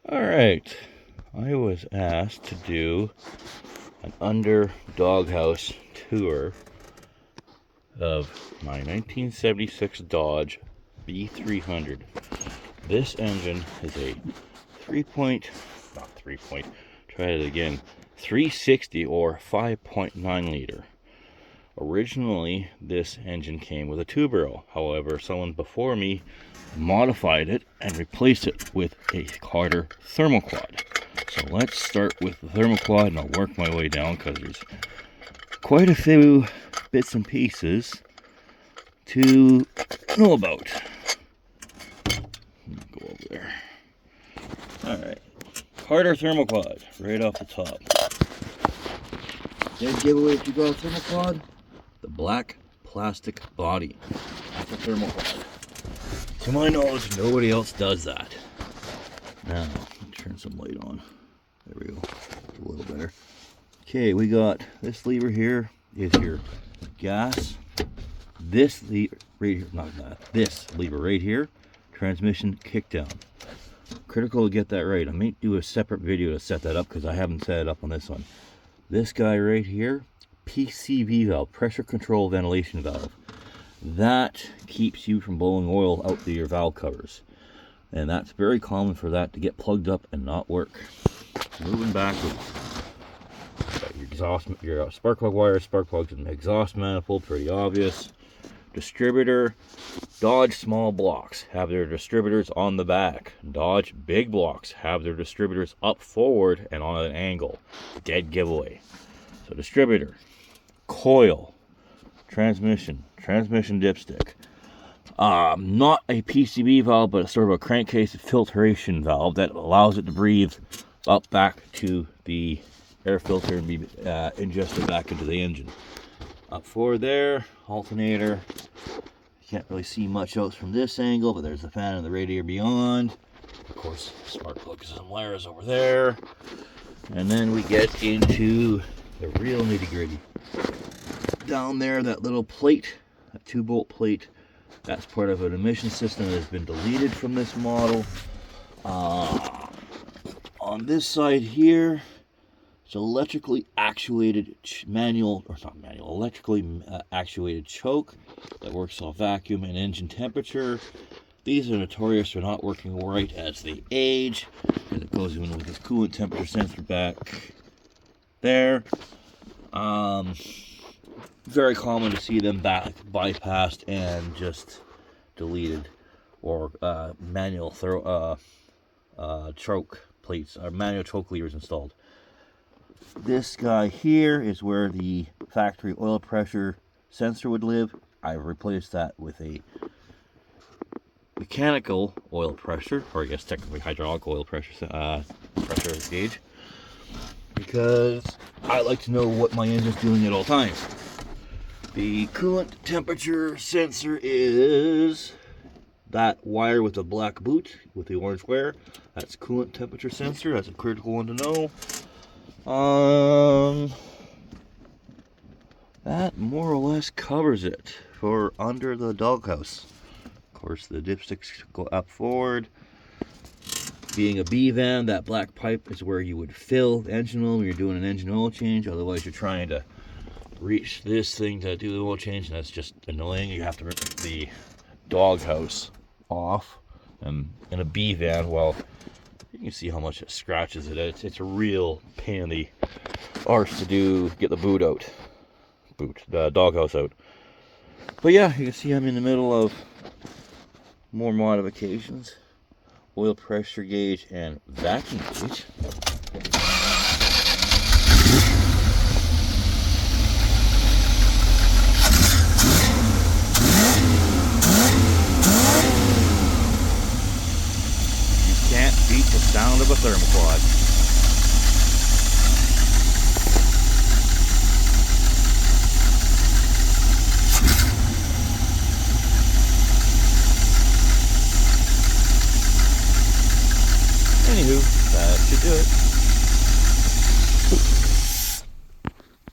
Alright, I was asked to do an under DogHouse tour of my 1976 Dodge B300. This engine is a 360 or 5.9 liter. Originally, this engine came with a 2-barrel. However, someone before me modified it and replaced it with a Carter thermoquad. So let's start with the thermoquad and I'll work my way down because there's quite a few bits and pieces to know about. Go over there. Alright, Carter thermoquad right off the top. Dead giveaway if you got a thermoquad, the black plastic body. That's a thermoquad. To my knowledge, nobody else does that. Now, turn some light on. There we go. A little better. Okay, we got this lever here is your gas. This lever right here, not that. This lever right here, transmission kickdown. Critical to get that right. I may do a separate video to set that up because I haven't set it up on this one. This guy right here, PCV valve, pressure control ventilation valve. That keeps you from blowing oil out through your valve covers. And that's very common for that to get plugged up and not work. Moving backwards. Your exhaust, your spark plug wire, spark plugs and exhaust manifold, pretty obvious. Distributor, Dodge small blocks have their distributors on the back. Dodge big blocks have their distributors up forward and on an angle. Dead giveaway. So distributor, coil, transmission dipstick. Not a PCB valve, but it's sort of a crankcase filtration valve that allows it to breathe up back to the air filter and be ingested back into the engine. Up forward there, alternator. You can't really see much else from this angle, but there's the fan and the radiator beyond. Of course, spark plugs and wires over there. And then we get into the real nitty-gritty. Down there, that little plate, that 2-bolt plate, that's part of an emission system that has been deleted from this model. On this side here, it's electrically actuated electrically actuated choke that works off vacuum and engine temperature. These are notorious for not working right as they age, and it goes in with this coolant temperature sensor back there. Very common to see them bypassed and just deleted, or manual choke plates or manual choke levers installed. This guy here is where the factory oil pressure sensor would live. I've replaced that with a mechanical oil pressure, or I guess technically hydraulic oil pressure pressure gauge, because I like to know what my engine's doing at all times. The coolant temperature sensor is that wire with the black boot with the orange wire. That's coolant temperature sensor. That's a critical one to know. That more or less covers it for under the DogHouse. Of course, the dipsticks go up forward. Being a B-van, that black pipe is where you would fill the engine oil when you're doing an engine oil change. Otherwise, you're trying to reach this thing to do the oil change, and that's just annoying. You have to rip the DogHouse off. And in a B-van, well, you can see how much it scratches it. It's a real pain in the arse to get the DogHouse out. But yeah, you can see I'm in the middle of more modifications. Oil pressure gauge and vacuum gauge. Can't beat the sound of a thermoquad.